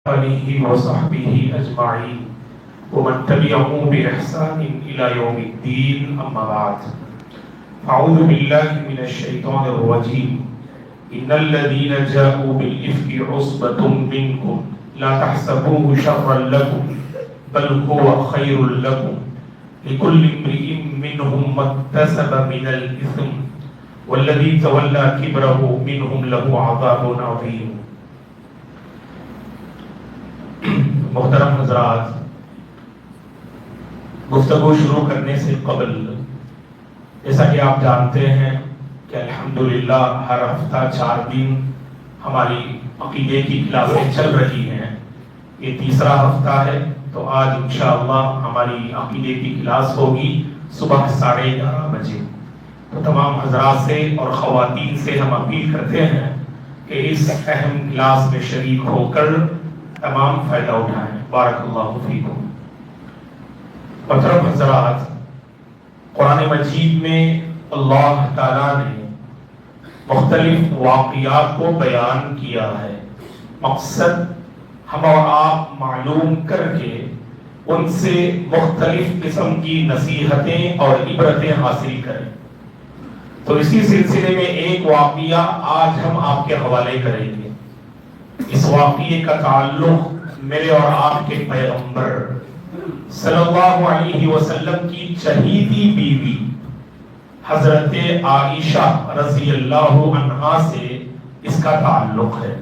آله وصحبه أجمعين ومن تبعهم بإحسان إلى يوم الدين أما بعد أعوذ بالله من الشيطان الرجيم إن الذين جاءوا بالإفك عصبة منكم لا تحسبوه شرا لكم بل هو خير لكم لكل امرئ منهم ما اكتسب من الإثم والذي تولى كبره منهم له عذاب عظيم. محترم حضرات، گفتگو شروع کرنے سے قبل جیسا کہ آپ جانتے ہیں کہ الحمدللہ ہر ہفتہ 4 دن ہماری عقیدے کی کلاسیں چل رہی ہیں. یہ تیسرا ہفتہ ہے، تو آج انشاءاللہ ہماری عقیدے کی کلاس ہوگی صبح 11:30 بجے. تو تمام حضرات سے اور خواتین سے ہم اپیل کرتے ہیں کہ اس اہم کلاس میں شریک ہو کر تمام فائدہ اٹھائیں. بارک اللہ فیکم. محترم حضرات، قرآن مجید میں اللہ تعالیٰ نے مختلف واقعات کو بیان کیا ہے. مقصد ہم اور آپ معلوم کر کے ان سے مختلف قسم کی نصیحتیں اور عبرتیں حاصل کریں. تو اسی سلسلے میں ایک واقعہ آج ہم آپ کے حوالے کریں گے. اس واقعے کا تعلق میرے اور آپ کے پیغمبر صلی اللہ علیہ وسلم کی چہیتی بیوی حضرت عائشہ رضی اللہ عنہا سے اس کا تعلق ہے.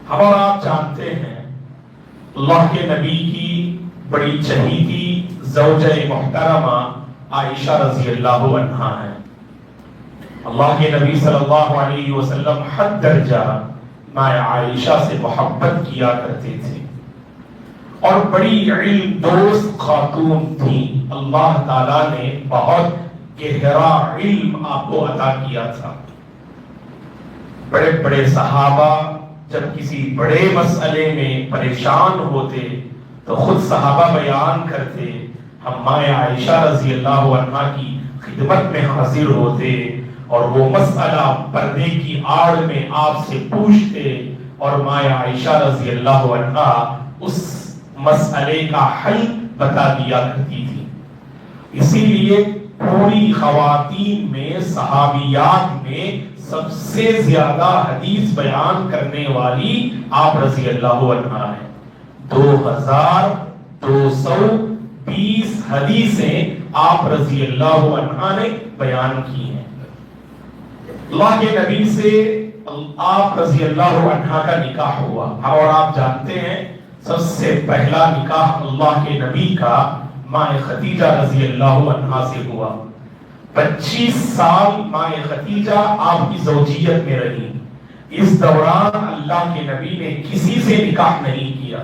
ہم اور آپ جانتے ہیں اللہ کے نبی کی بڑی چہیتی زوجہ محترمہ عائشہ رضی اللہ عنہا ہے. اللہ کے نبی صلی اللہ علیہ وسلم حد درجہ ماں عائشہ سے محبت کیا کرتے تھے اور بڑی علم دوست خاتون تھی. اللہ تعالیٰ نے بہت گہرا علم آپ کو عطا کیا تھا. بڑے بڑے صحابہ جب کسی بڑے مسئلے میں پریشان ہوتے تو خود صحابہ بیان کرتے، ہم ماں عائشہ رضی اللہ عنہا کی خدمت میں حاضر ہوتے اور وہ مسئلہ پردے کی آڑ میں آپ سے پوچھتے اور ماں عائشہ رضی اللہ عنہا اس مسئلے کا حل بتا دیا کرتی تھی. اسی لیے پوری خواتین میں صحابیات میں سب سے زیادہ حدیث بیان کرنے والی آپ رضی اللہ عنہا ہیں. 2220 حدیثیں آپ رضی اللہ عنہا نے بیان کی ہیں. اللہ کے نبی سے آپ رضی اللہ عنہا کا نکاح ہوا اور آپ جانتے ہیں سب سے پہلا نکاح اللہ کے نبی کا ماں خدیجہ رضی اللہ عنہا سے ہوا. 25 سال ماں خدیجہ آپ کی زوجیت میں رہی. اس دوران اللہ کے نبی نے کسی سے نکاح نہیں کیا.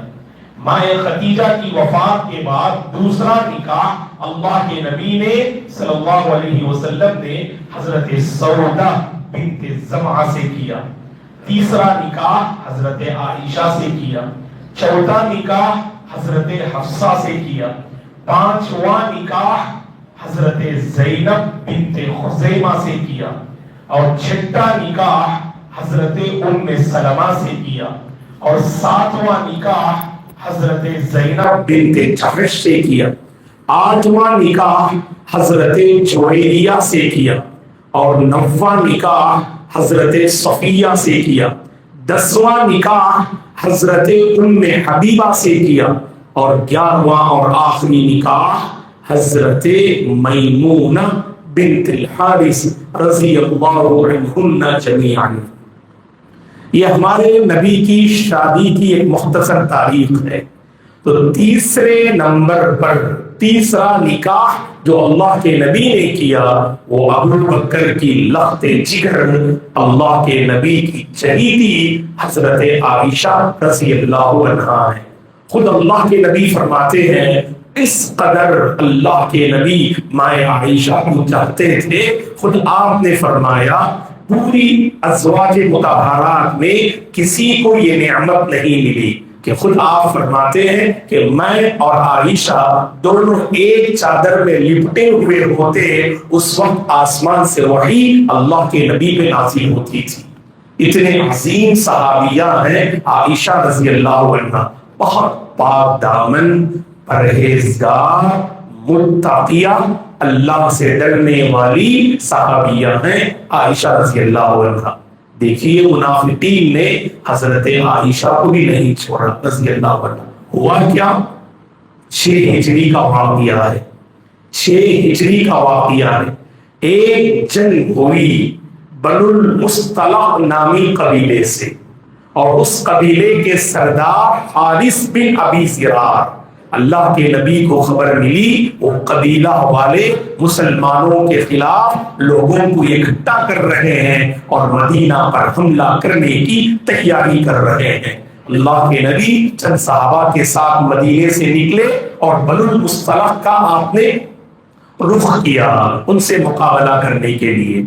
ماں خدیجہ کی وفات کے بعد دوسرا نکاح اللہ کے نبی نے صلی اللہ علیہ وسلم نے حضرت سودہ بنت زمعہ سے کیا. تیسرا نکاح حضرت عائشہ سے کیا. چوتھا نکاح حضرت حفصہ سے کیا. 5واں نکاح حضرت زینب بنت خزیمہ سے کیا اور 6واں نکاح حضرت ام سلمہ سے کیا اور 7واں نکاح حضرت زینب بنت جحش سے کیا. 8واں نکاح حضرت جویریہ سے کیا اور 9واں نکاح حضرت صفیہ سے کیا. 10واں نکاح حضرت ام حبیبہ سے کیا اور 11واں اور آخری نکاح حضرت میمونہ بنت الحارث رضی اللہ عنہن جمیعا. یہ ہمارے نبی کی شادی کی ایک مختصر تاریخ ہے. تو تیسرے نمبر پر تیسرا نکاح جو اللہ کے نبی نے کیا وہ ابو بکر کی لخت جگر اللہ کے نبی کی چہیتی حضرت عائشہ رضی اللہ عنہا ہے. خود اللہ کے نبی فرماتے ہیں اس قدر اللہ کے نبی ماں عائشہ کو چاہتے تھے. خود آپ نے فرمایا پوری ازواج مطہرات میں کسی کو یہ نعمت نہیں ملی کہ خود آپ فرماتے ہیں کہ میں اور عائشہ دونوں ایک چادر میں لپٹے ہوئے ہوتے اس وقت آسمان سے وحی اللہ کے نبی پہ نازل ہوتی تھی. اتنے عظیم صحابیہ ہیں عائشہ رضی اللہ عنہ، بہت پاک دامن، پرہیزگار، متقیہ، اللہ سے ڈرنے والی صحابیہ ہیں عائشہ رضی اللہ عنہ۔ دیکھیے منافقین نے حضرت عائشہ کو بھی نہیں چھوڑا رضی اللہ عنہ۔ ہوا کیا؟ 6 ہجری کا واقعہ ہے، 6 ہجری کا واقعہ ہے۔ ایک جنگ ہوئی بنو المصطلق نامی قبیلے سے، اور اس قبیلے کے سردار حارث بن ابی زرار، اللہ کے نبی کو خبر ملی وہ قبیلہ والے مسلمانوں کے خلاف لوگوں کو اکٹھا کر رہے ہیں اور مدینہ پر حملہ کرنے کی تیاری کر رہے ہیں۔ اللہ کے نبی چند صحابہ کے ساتھ مدینے سے نکلے اور بنو المصطلق کا آپ نے رخ کیا ان سے مقابلہ کرنے کے لیے۔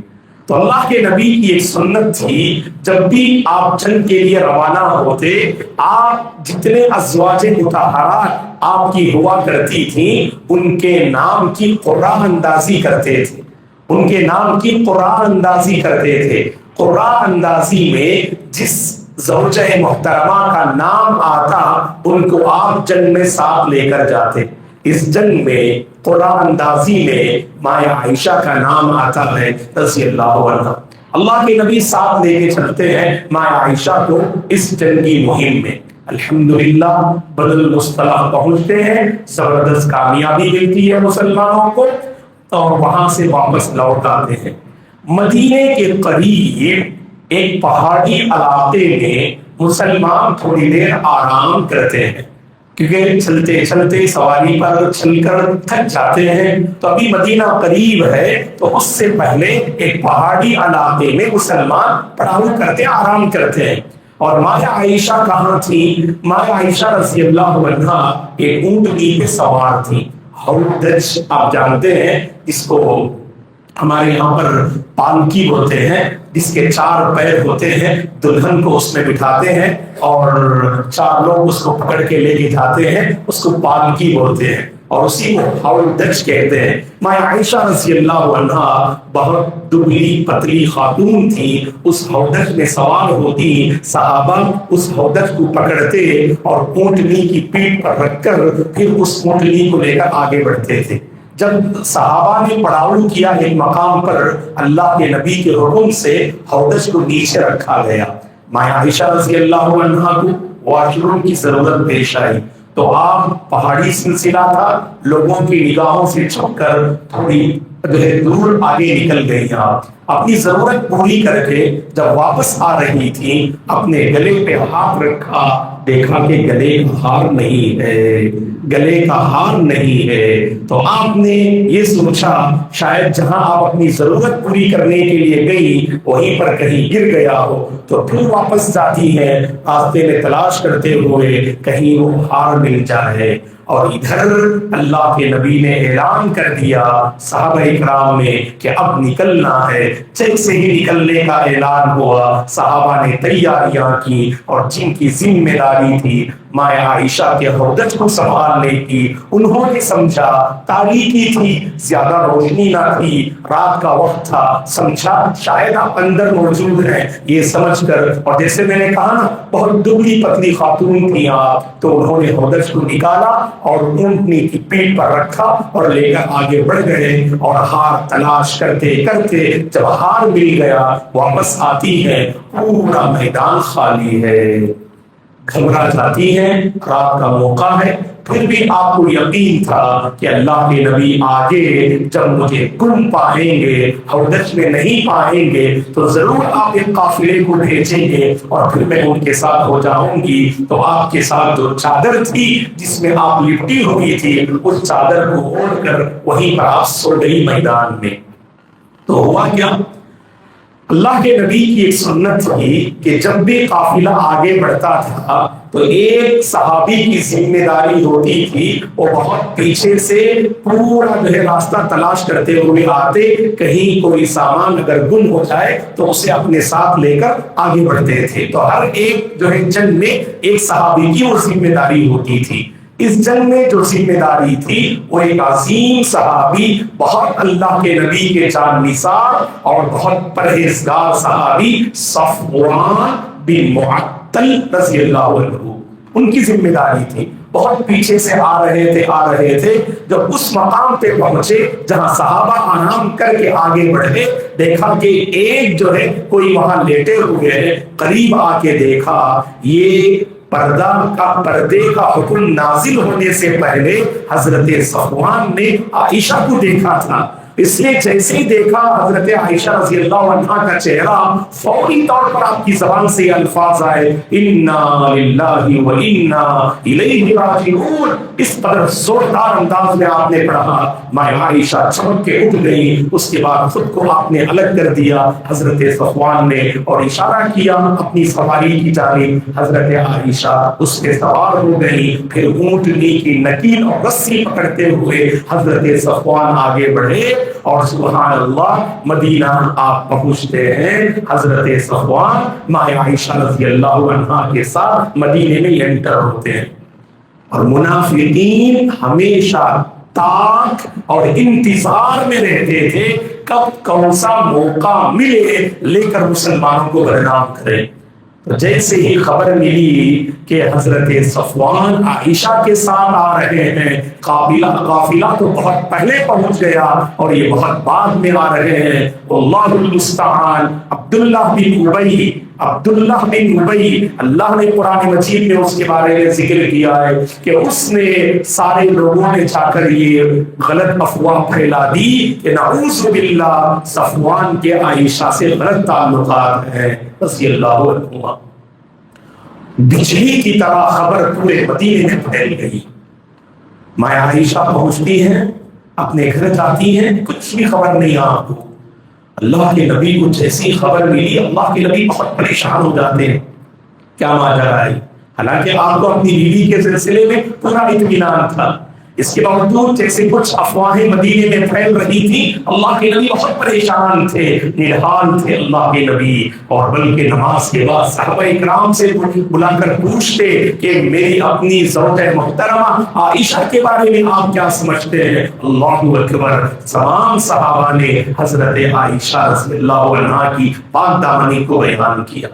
تو اللہ کے نبی کی ایک سنت تھی، جب بھی آپ جنگ کے لیے روانہ ہوتے، آپ جتنے ازواج مطہرات آپ کی ہوا کرتی تھیں ان کے نام کی قرآن اندازی کرتے تھے، ان کے نام کی قرآن اندازی کرتے تھے۔ قرآن اندازی میں جس زوجہ محترمہ کا نام آتا ان کو آپ جنگ میں ساتھ لے کر جاتے۔ اس جنگ میں قرآن اندازی میں مایا عائشہ کا نام آتا ہے رضی اللہ عنہ۔ اللہ کے نبی ساتھ لے کے چلتے ہیں مایا عائشہ کو اس جنگی مہم میں۔ الحمدللہ بنو المصطلق پہنچتے ہیں، زبردست کامیابی ملتی ہے مسلمانوں کو، اور وہاں سے واپس لوٹ آتے ہیں۔ مدینے کے قریب ایک پہاڑی علاقے میں مسلمان تھوڑی دیر آرام کرتے ہیں، کیونکہ چلتے چلتے سواری پر چل کر تھک جاتے ہیں۔ تو ابھی مدینہ قریب ہے، تو اس سے پہلے ایک پہاڑی علاقے میں مسلمان پڑاؤ کرتے آرام کرتے ہیں۔ اور مایا عائشہ کہاں تھی؟ مایا عائشہ رضی اللہ عنہا ایک اونٹنی پہ سوار تھی۔ ہودج آپ جانتے ہیں اس کو، ہمارے یہاں پر پالکی ہوتے ہیں جس کے 4 پیر ہوتے ہیں، دلہن کو اس میں بٹھاتے ہیں اور 4 لوگ اس کو پکڑ کے لے کے جاتے ہیں، اس کو پالکی بولتے ہیں اور اسی کو ہودج کہتے ہیں۔ مایا عائشہ رضی اللہ عنہا بہت دبلی پتلی خاتون تھی، اس ہودج میں سوار ہوتی، صحابہ اس ہودج کو پکڑتے اور اونٹنی کی پیٹھ پر رکھ کر پھر اس اونٹنی کو لے کر آگے بڑھتے تھے۔ جب صحابہ نے پڑاؤ کیا ایک مقام پر، اللہ کے نبی کے حکم سے ہودج کو نیچے رکھا گیا۔ مایا عائشہ رضی اللہ عنہا کو واش روم کی ضرورت پیش آئی، تو آپ پہاڑی سلسلہ تھا، لوگوں کی نگاہوں سے چھپ کر تھوڑی دور آگے نکل گئی۔ آپ اپنی ضرورت پوری کر کے جب واپس آ رہی تھی، اپنے گلے پہ ہاتھ رکھا، دیکھا کہ گلے کا ہار نہیں ہے، گلے کا ہار نہیں ہے۔ تو آپ نے یہ سوچا شاید جہاں آپ اپنی ضرورت پوری کرنے کے لیے گئی وہیں پر کہیں گر گیا ہو، تو پھر واپس جاتی ہے راستے میں تلاش کرتے ہوئے کہیں وہ ہار مل جائے۔ اور ادھر اللہ کے نبی نے اعلان کر دیا صحابہ اکرام میں کہ اب نکلنا ہے۔ جب سے ہی نکلنے کا اعلان ہوا، صحابہ نے تیاریاں کی، اور جن کی ذمہ داری تھی مایا عائشہ کے ہودج کو سنبھالنے کی، انہوں نے سمجھا تاریکی تھی، زیادہ روشنی نہ تھی، رات کا وقت تھا، سمجھا شاید آپ اندر موجود ہیں، یہ سمجھ کر، اور جیسے میں نے کہا نا بہت دبلی پتلی خاتون تھی آپ، تو انہوں نے ہودج کو نکالا اور اونٹنی کی پیٹھ پر رکھا اور لے کر آگے بڑھ گئے، اور ہار تلاش کرتے کرتے جب ہار مل گیا واپس آتی ہے، پورا میدان خالی ہے، گھبرا جاتی ہیں، رات کا موقع ہے، پھر بھی آپ کو یقین تھا کہ اللہ کے نبی آگے جب مجھے گم پائیں گے، ہودج میں نہیں پائیں گے، تو ضرور آپ ایک قافلے کو بھیجیں گے اور پھر میں ان کے ساتھ ہو جاؤں گی۔ تو آپ کے ساتھ جو چادر تھی جس میں آپ لپٹی ہوئی تھی، اس چادر کو اوڑھ کر وہیں پر آپ سو گئی میدان میں۔ تو ہوا کیا؟ اللہ کے نبی کی ایک سنت تھی کہ جب بھی قافلہ آگے بڑھتا تھا تو ایک صحابی کی ذمہ داری ہوتی تھی، وہ بہت پیچھے سے پورا جو ہے راستہ تلاش کرتے ہوئے آتے، کہیں کوئی سامان اگر گم ہو جائے تو اسے اپنے ساتھ لے کر آگے بڑھتے تھے۔ تو ہر ایک جو ہے جنگ میں ایک صحابی کی وہ ذمہ داری ہوتی تھی۔ اس جنگ میں جو ذمہ داری تھی وہ ایک عظیم صحابی، بہت اللہ کے نبی کے جان نثار اور بہت پرہیزگار صحابی صفوان بن معطل رضی اللہ عنہ، ان کی ذمہ داری تھی۔ بہت پیچھے سے آ رہے تھے، جب اس مقام پہ پہنچے جہاں صحابہ آرام کر کے آگے بڑھے، دیکھا کہ ایک جو ہے کوئی وہاں لیٹے ہوئے ہے، قریب آ کے دیکھا یہ پردے کا حکم نازل ہونے سے پہلے حضرت صفوان نے عائشہ کو دیکھا تھا، اس لیے جیسے ہی دیکھا حضرت عائشہ رضی اللہ عنہا کا چہرہ، فوری طور پر آپ کی زبان سے الفاظ آئے انا للہ و انا الیہ راجعون، اس قدر زوردار انداز میں آپ نے پڑھا، ماں عائشہ چمک کے اٹھ گئی، اس کے بعد خود کو آپ نے الگ کر دیا حضرت صفوان نے اور اشارہ کیا اپنی سواری کی جانب، حضرت عائشہ اس پہ سوار ہو گئی، پھر اونٹنی کی نکیل اور رسی پکڑتے ہوئے حضرت صفوان آگے بڑھے اور سبحان اللہ مدینہ آپ پہنچتے ہیں، حضرت صفوان ماں عائشہ رضی اللہ عنہا کے ساتھ مدینے میں انٹر ہوتے ہیں، اور منافقین ہمیشہ تاک اور انتظار میں رہتے تھے کب کون سا موقع ملے لے کر مسلمانوں کو بدنام کریں۔ جیسے ہی خبر ملی کہ حضرت صفوان عائشہ کے ساتھ آ رہے ہیں، قافلہ تو بہت پہلے پہنچ گیا اور یہ بہت بعد میں آ رہے ہیں، اللہ المستعان۔ عبداللہ بن ابی، اللہ نے قرآن مجید میں اس کے بارے میں ذکر کیا ہے کہ اس نے سارے لوگوں نے جا کر یہ غلط افواہ پھیلا دی کہ نعوذ باللہ صفوان کے عائشہ سے غلط تعلقات ہیں رضی اللہ عنہ۔ بجلی کی طرح خبر پورے مدینے میں پھیل گئی، ماں عائشہ پہنچتی ہیں، اپنے گھر جاتی ہیں، کچھ بھی خبر نہیں آپ کو۔ اللہ کے نبی کو جیسی خبر ملی، اللہ کے نبی بہت پریشان ہو جاتے ہیں، کیا ماجرا ہے؟ حالانکہ آپ کو اپنی بیوی کے سلسلے میں پورا اطمینان تھا، اس کے باوجود جیسے کچھ افواہیں مدینے میں پھیل رہی تھی، اللہ کے نبی بہت پریشان تھے، نڈھال تھے اللہ کے نبی، اور بلکہ نماز کے بعد صحابہ اکرام سے بلا کر پوچھتے کہ میری اپنی زوجہ محترمہ عائشہ کے بارے میں آپ کیا سمجھتے ہیں؟ اللہ اکبر، تمام صحابہ نے حضرت عائشہ رضی اللہ عنہا کی پاک دامنی کو بیان کیا۔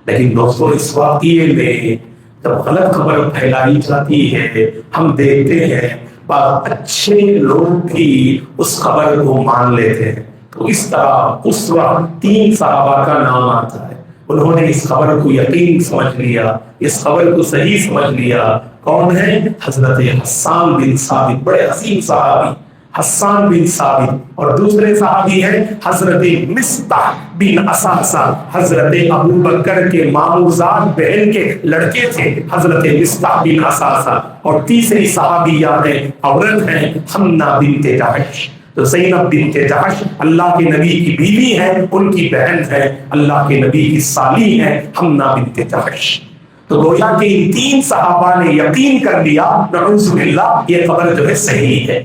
لیکن دوستو اس واقعے میں جب غلط خبر پھیلائی جاتی ہے، ہم دیکھتے ہیں اچھے لوگ بھی اس خبر کو مان لیتے ہیں، تو اس طرح اس وقت 3 صحابہ کا نام آتا ہے، انہوں نے اس خبر کو یقین سمجھ لیا، اس خبر کو صحیح سمجھ لیا۔ کون ہے؟ حضرت حسان بن ثابت، بڑے عظیم صحابی حسان بن ثابت، اور دوسرے صحابی ہیں حضرت مصطح بن اساسہ، حضرت ابو بکر کے ماموزاد بہن کے لڑکے تھے حضرت مصطح بن اساسہ، اور تیسری صحابیہ ہیں، عورت ہیں حمنہ بنت جحش۔ تو زینب بنت جحش اللہ کے نبی کی بیوی ہے، ان کی بہن ہے، اللہ کے نبی کی سالی ہے حمنہ بنت جحش۔ تو گویا کہ ان 3 صحابہ نے یقین کر لیا نعوذ باللہ یہ خبر جو ہے صحیح ہے۔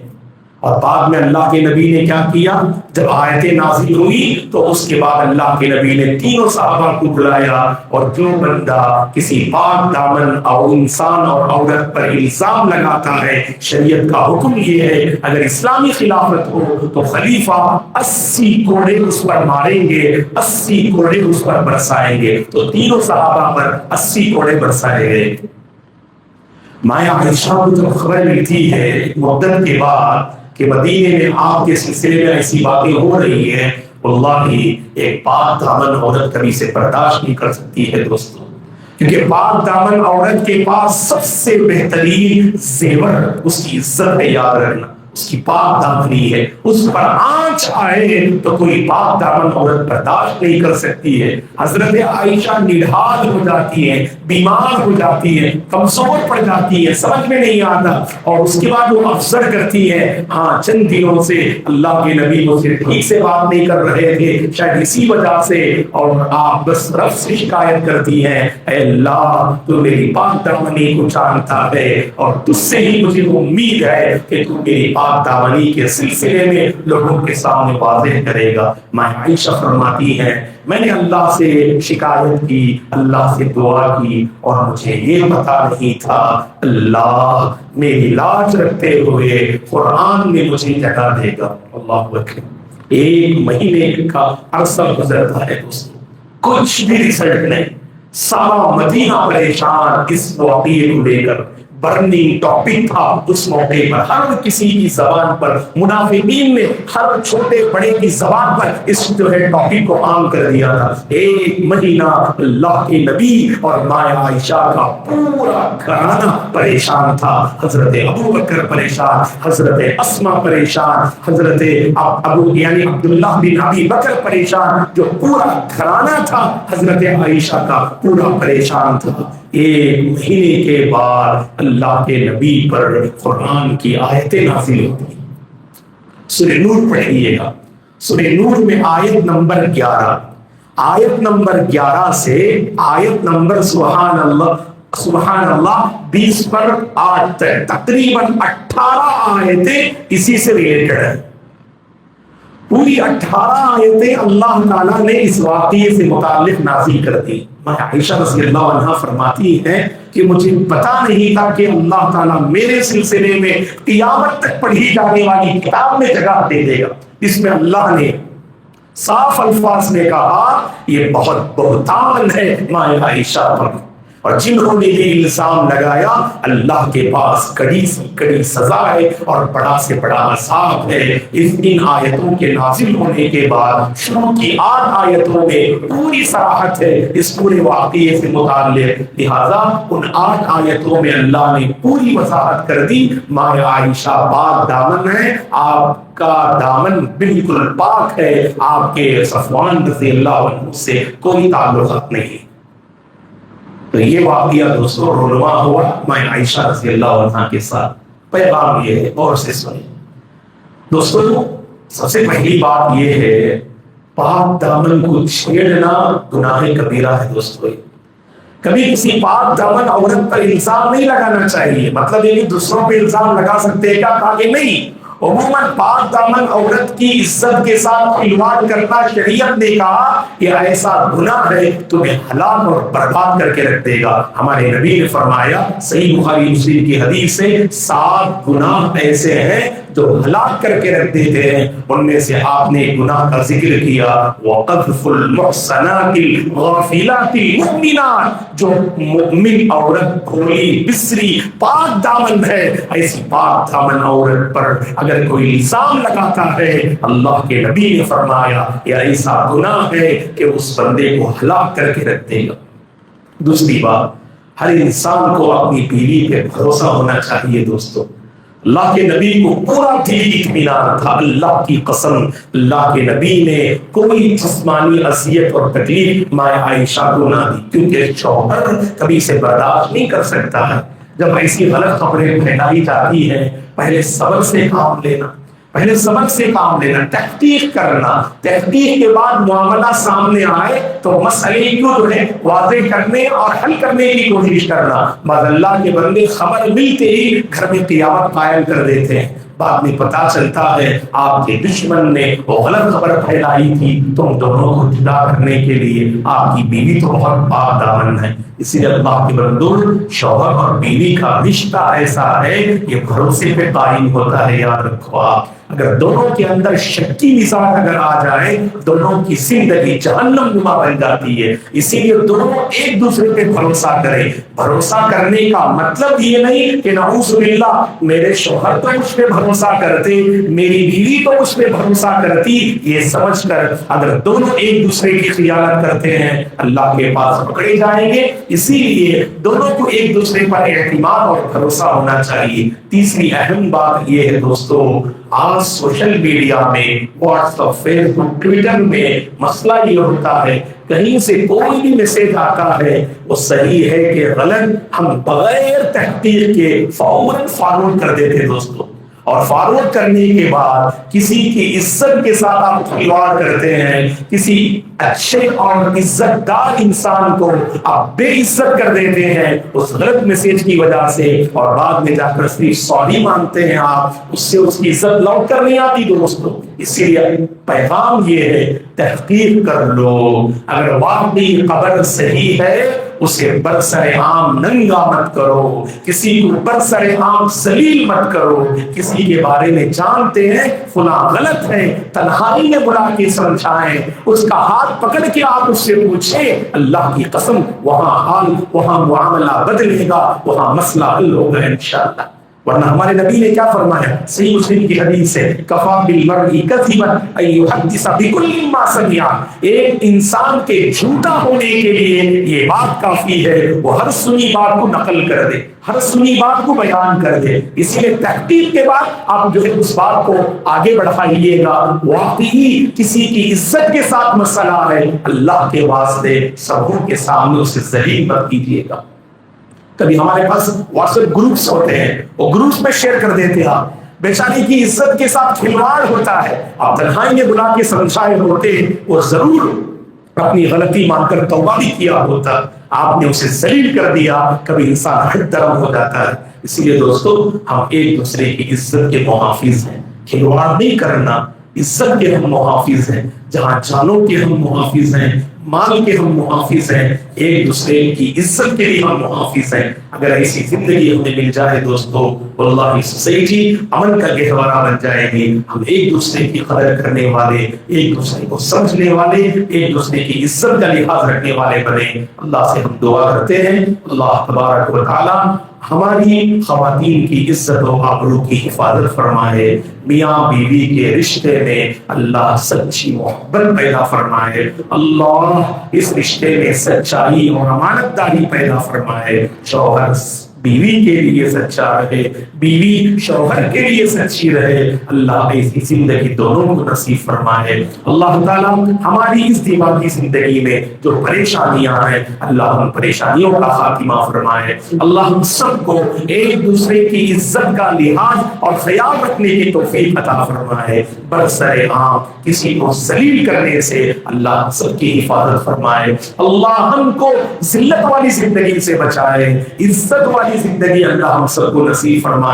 اور بعد میں اللہ کے نبی نے کیا کیا؟ جب آیتیں نازل ہوئی تو اس کے بعد اللہ کے نبی نے 3 صحابہ کو بلایا، اور جو بندہ کسی پاک دامن اور انسان اور عورت پر الزام لگاتا ہے، شریعت کا حکم یہ ہے اگر اسلامی خلافت ہو تو خلیفہ 80 کوڑے اس پر ماریں گے، 80 کوڑے اس پر برسائیں گے۔ تو 3 صحابہ پر 80 کوڑے برسائے گئے۔ ماں عائشہ کو جب خبر ملتی ہے مدت کے بعد کہ مدینے میں آپ کے سلسلے میں ایسی باتیں ہو رہی ہیں، واللہ ایک پاک دامن عورت کبھی سے برداشت نہیں کر سکتی ہے دوستوں، کیونکہ پاک دامن عورت کے پاس سب سے بہترین زیور اس کی عزت ہے، یاد رکھنا اس کی پاک دامنی ہے، اس پر آنچ آئے تو کوئی پاک دامن عورت برداشت نہیں کر سکتی ہے۔ حضرت عائشہ نڈھال ہو جاتی ہے، بیمار ہو جاتی ہے، کمزور پڑ جاتی ہے، سمجھ میں نہیں آتا، اور اس کے بعد وہ افسر کرتی ہے ہاں چند دنوں سے اللہ کے نبی مجھ سے ٹھیک سے بات نہیں کر رہے تھے، شاید اسی وجہ سے، اور آپ بس رب سے شکایت کرتی ہیں اے اللہ تو میری پاک دامنی کو جانتا ہے، اور تجھ سے ہی مجھے امید ہے کہ تو میری پاک دامنی کے سلسلے میں لوگوں کے سامنے واضح کرے گا۔ ماں عائشہ فرماتی ہیں میں نے اللہ سے شکایت کی، اللہ سے دعا کی، اور مجھے یہ پتا نہیں تھا اللہ میری لاج رکھتے ہوئے قرآن میں مجھے جگہ دے گا۔ اللہ اکبر۔ 1 مہینے کا عرصہ گزرتا ہے دوستوں، کچھ بھی رزلٹ نہیں، سارا مدینہ پریشان اس واقعے کو لے کر۔ برننگ ٹاپک تھا اس موقع پر، ہر کسی کی زبان پر، منافقین نے ہر چھوٹے بڑے کی زبان پر اس جو ہے ٹاپک کو عام کر دیا تھا۔ 1 مہینہ اللہ کے نبی اور ماں عائشہ کا پورا گھرانہ پریشان تھا۔ حضرت ابو بکر پریشان، حضرت اسما پریشان، حضرت ابو یعنی عبداللہ بن ابی بکر پریشان، جو پورا گھرانہ تھا حضرت عائشہ کا پورا پریشان تھا۔ 1 مہینے کے بعد اللہ کے نبی پر قرآن کی آیتیں نازل ہوتی ہیں۔ سورہ نور پڑھیے گا، سورہ نور میں آیت نمبر 11، آیت نمبر 11 سے آیت نمبر سبحان اللہ 20 پر آج تک تقریباً 18 آیتیں اسی سے ریلیٹڈ ہیں۔ پوری 18 آیتیں اللہ تعالیٰ نے اس واقعے سے متعلق نازل کر دی۔ عائشہ رضی اللہ عنہا فرماتی ہیں کہ مجھے پتا نہیں تھا کہ اللہ تعالیٰ میرے سلسلے میں قیامت تک پڑھی جانے والی کتاب میں جگہ دے دے گا۔ اس میں اللہ نے صاف الفاظ میں کہا یہ بہت بہتان ہے ماں عائشہ پر، اور جنہوں نے یہ الزام لگایا اللہ کے پاس کڑی سے کڑی سزا ہے اور بڑا سے بڑا عذاب ہے۔ ان آیتوں کے نازل ہونے کے بعد شروع کی 8 آیتوں میں پوری صراحت ہے اس پورے واقعے سے متعلق، لہذا ان 8 آیتوں میں اللہ نے پوری وضاحت کر دی ماں عائشہ پاک دامن ہے، آپ کا دامن بالکل پاک ہے، آپ کے صفوان رضی اللہ عنہ سے کوئی تعلقات نہیں۔ تو یہ واقعہ دوستوں رونما ہوا ماں عائشہ رضی اللہ عنہ کے ساتھ۔ پیغام یہ ہے، اور سے سنیں دوستوں، سب سے پہلی بات یہ ہے پاک دامن کو چھیڑنا گناہ کبیرہ ہے دوستوں۔ کبھی کسی پاک دامن عورت پر الزام نہیں لگانا چاہیے، مطلب یہ کہ دوسروں پہ الزام لگا سکتے ہیں کیا؟ کہا کہ نہیں، عموماً پاک دامن عورت کی عزت کے ساتھ کھلواڑ کرنا شریعت نے کہا کہ ایسا گناہ ہے تمہیں ہلاک اور برباد کر کے رکھ دے گا۔ ہمارے نبی نے فرمایا صحیح بخاری مسلم کی حدیث سے 7 گناہ ایسے ہیں جو ہلاک کر کے رکھ دیتے ہیں، ان میں سے آپ نے گناہ کا ذکر کیا وَقَذْفُ الْمُحْصَنَاتِ الْغَافِلَاتِ الْمُؤْمِنَاتِ، جو مؤمن عورت بھولی بسری پاک دامن ہے، ایسی پاک دامن عورت پر اگر کوئی الزام لگاتا ہے اللہ کے نبی نے فرمایا یہ ایسا گناہ ہے کہ اس بندے کو ہلاک کر کے رکھ دے گا۔ دوسری بات، ہر انسان کو اپنی بیوی پہ بھروسہ ہونا چاہیے دوستو۔ اللہ کے نبی کو پورا دلی اطمینان تھا، اللہ کی قسم اللہ کے نبی نے کوئی جسمانی اذیت اور تکلیف ماں عائشہ کو نہ دی، کیونکہ شوہر کبھی سے برداشت نہیں کر سکتا ہے جب ایسی غلط خبریں پھیلائی جاتی ہیں۔ پہلے صبر سے کام لینا، پہلے صبر سے کام لینا، تحقیق کرنا، تحقیق کے بعد معاملہ سامنے آئے تو مسئلے کو جو ہے واضح کرنے اور حل کرنے کی کوشش کرنا۔ بعد اللہ کے بندے خبر ملتے ہی گھر میں قیامت قائم کر دیتے ہیں، بعد میں پتا چلتا ہے آپ کے دشمن نے وہ غلط خبر پھیلائی تھی، تم دونوں کو جدا کرنے کے لیے آپ کی بیوی تو بہت پاک دامن ہے۔ اسی لیے اللہ کے بندوں، شوہر اور بیوی کا رشتہ ایسا ہے یہ بھروسے پہ قائم ہوتا ہے، یاد رکھو آپ۔ اگر دونوں کے اندر شکی مزاج اگر آ جائے دونوں کی زندگی جہنم نما بن جاتی ہے۔ اسی لیے دونوں ایک دوسرے پہ بھروسہ کریں۔ بھروسہ کرنے کا مطلب یہ نہیں کہ نعوذ باللہ میرے شوہر تو مجھ پہ بھروسہ کرتے، میری بیوی تو مجھ پہ بھروسہ کرتی، یہ سمجھ کر اگر دونوں ایک دوسرے کی خیانت کرتے ہیں اللہ کے پاس پکڑے جائیں گے۔ اسی لیے دونوں کو ایک دوسرے پر اعتماد اور بھروسہ ہونا چاہیے۔ تیسری اہم بات یہ ہے دوستو، آج سوشل میڈیا میں واٹس ایپ، فیس بک، ٹویٹر میں مسئلہ یہ ہوتا ہے کہیں سے کوئی بھی میسج آتا ہے وہ صحیح ہے کہ غلط، ہم بغیر تحقیق کے فوراً فارورڈ کر دیتے دوستو، اور فارورڈ کرنے کے بعد کسی کی عزت کے ساتھ آپ کھلواڑ کرتے ہیں، کسی اچھے اور عزت دار انسان کو آپ بے عزت کر دیتے ہیں اس غلط میسج کی وجہ سے، اور بعد میں جا کر صرف سوری مانگتے ہیں آپ، اس سے اس کی عزت لوٹ کر نہیں آتی دوستوں۔ اسی لیے پیغام یہ ہے، تحقیق کر لو، اگر واقعی قبر صحیح ہے اسے برسر عام ننگا مت کرو، کسی کو برسر عام ذلیل مت کرو۔ کسی کے بارے میں جانتے ہیں فلاں غلط ہے، تنہائی میں بلا کے سمجھائیں، اس کا ہاتھ پکڑ کے آپ اس سے پوچھیں، اللہ کی قسم وہاں حال، وہاں معاملہ بدلے گا، وہاں مسئلہ حل ہوگا انشاءاللہ۔ ورنہ ہمارے نبی نے کیا فرمایا؟ صحیح مسلم کی حدیث ہے، کفا بالمرء کذبا ان یحدث بکل ما سمع، ایک انسان کے جھوٹا ہونے کے لیے یہ بات کافی ہے وہ ہر سنی بات کو نقل کر دے، ہر سنی بات کو بیان کر دے۔ اسی لیے تحقیق کے بعد آپ جو ہے اس بات کو آگے بڑھائیے گا، واقعی کسی کی عزت کے ساتھ مسئلہ ہے، اللہ کے واسطے سبوں کے سامنے اسے ذلیل مت کیجیے گا۔ کبھی ہمارے پاس واٹس ایپ گروپس ہوتے ہیں، وہ گروپس میں شیئر کر دیتے ہیں، آپ بیچاری کی عزت کے ساتھ کھلواڑ ہوتا ہے، آپ تنہائی میں بلا کے سمجھائے ہوتے، وہ ضرور اپنی غلطی مان کر توبہ بھی کیا ہوتا، آپ نے اسے ذلیل کر دیا، کبھی انسان حد درم ہو جاتا ہے۔ اسی لیے دوستو ہم ایک دوسرے کی عزت کے محافظ ہیں، کھلواڑ نہیں کرنا، عزت کے ہم محافظ ہیں، جہاں جانوں کے ہم محافظ ہیں، مال کے ہم محافظ ہیں، ایک دوسرے کی عزت کے لیے ہم محافظ ہیں۔ اگر ایسی زندگی ہمیں مل جائے دوستو، واللہ سوسائٹی امن کا گہوارہ بن جائے گی، ہم ایک دوسرے کی قدر کرنے والے، ایک دوسرے کو سمجھنے والے، ایک دوسرے کی عزت کا لحاظ رکھنے والے بنے۔ اللہ سے ہم دعا کرتے ہیں اللہ تبارک و تعالی ہماری خواتین کی عزت و آبرو کی حفاظت فرمائے، میاں بیوی کے رشتے میں اللہ سچی محبت پیدا فرمائے، اللہ اس رشتے میں سچائی اور امانت داری پیدا فرمائے، شوہر بیوی کے لیے سچا رہے، بیوی شوہر کے لیے سچی رہے، اللہ ایسی زندگی دونوں کو نصیب فرمائے۔ اللہ تعالیٰ ہماری اس دماغی زندگی میں جو پریشانیاں ہیں اللہ ان پریشانیوں کا خاتمہ فرمائے، اللہ ہم سب کو ایک دوسرے کی عزت کا لحاظ اور خیال رکھنے کی توفیق عطا فرمائے، برسر عام کسی کو ذلیل کرنے سے اللہ سب کی حفاظت فرمائے، اللہ ہم کو ذلت والی زندگی سے بچائے، عزت والی زندگی اللہ ہم سب کو نصیب فرمائے۔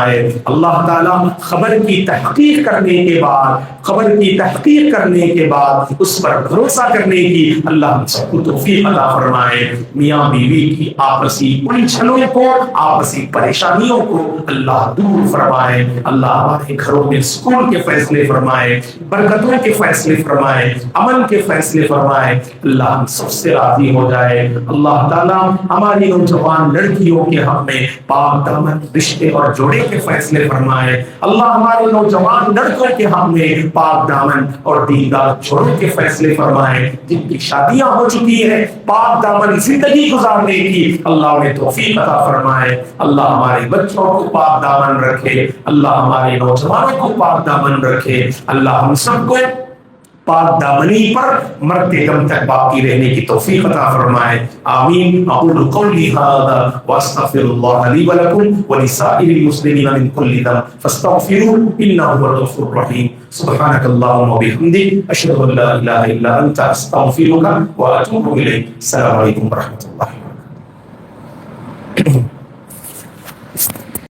اللہ تعالیٰ خبر کی تحقیق کرنے کے بعد، خبر کی تحقیق کرنے کے بعد اس پر بھروسہ کرنے کی اللہ ہم سب کو توفیق عطا فرمائے، میاں بیوی کی آپسی الجھنوں کو، آپسی پریشانیوں کو اللہ دور فرمائے، اللہ ہمارے گھروں میں سکون کے فیصلے فرمائے، برکتوں کے فیصلے فرمائے، امن کے فیصلے فرمائے، اللہ ہم سب سے راضی ہو جائے۔ اللہ تعالیٰ ہماری نوجوان لڑکیوں کے حق میں پاک دامن رشتے اور جوڑے کے فیصلے فرمائے، اللہ ہمارے نوجوان لڑکوں کے حق میں پاک دامن اور دیندار جوڑوں کے فیصلے فرمائے، جن کی شادیاں ہو چکی ہیں پاک دامن زندگی گزارنے کی اللہ انہیں توفیق عطا فرمائے، اللہ ہمارے بچوں کو پاک دامن رکھے، اللہ ہمارے نوجوانوں کو پاک دامن رکھے، اللہ ہم سب کو پاک دامنی پر مرتے دم تک باقی رہنے کی توفیق عطا فرمائے، آمین۔ اقول قولی ھذا واستغفر اللہ لی ولکم ولسائر المسلمین من کل ذنب فاستغفروہ انہ هو الغفور الرحیم۔ سبحانک اللہم وبحمدک اشہد ان لا الہ الا انت استغفرک واتوب الیک۔ السلام علیکم ورحمۃ اللہ۔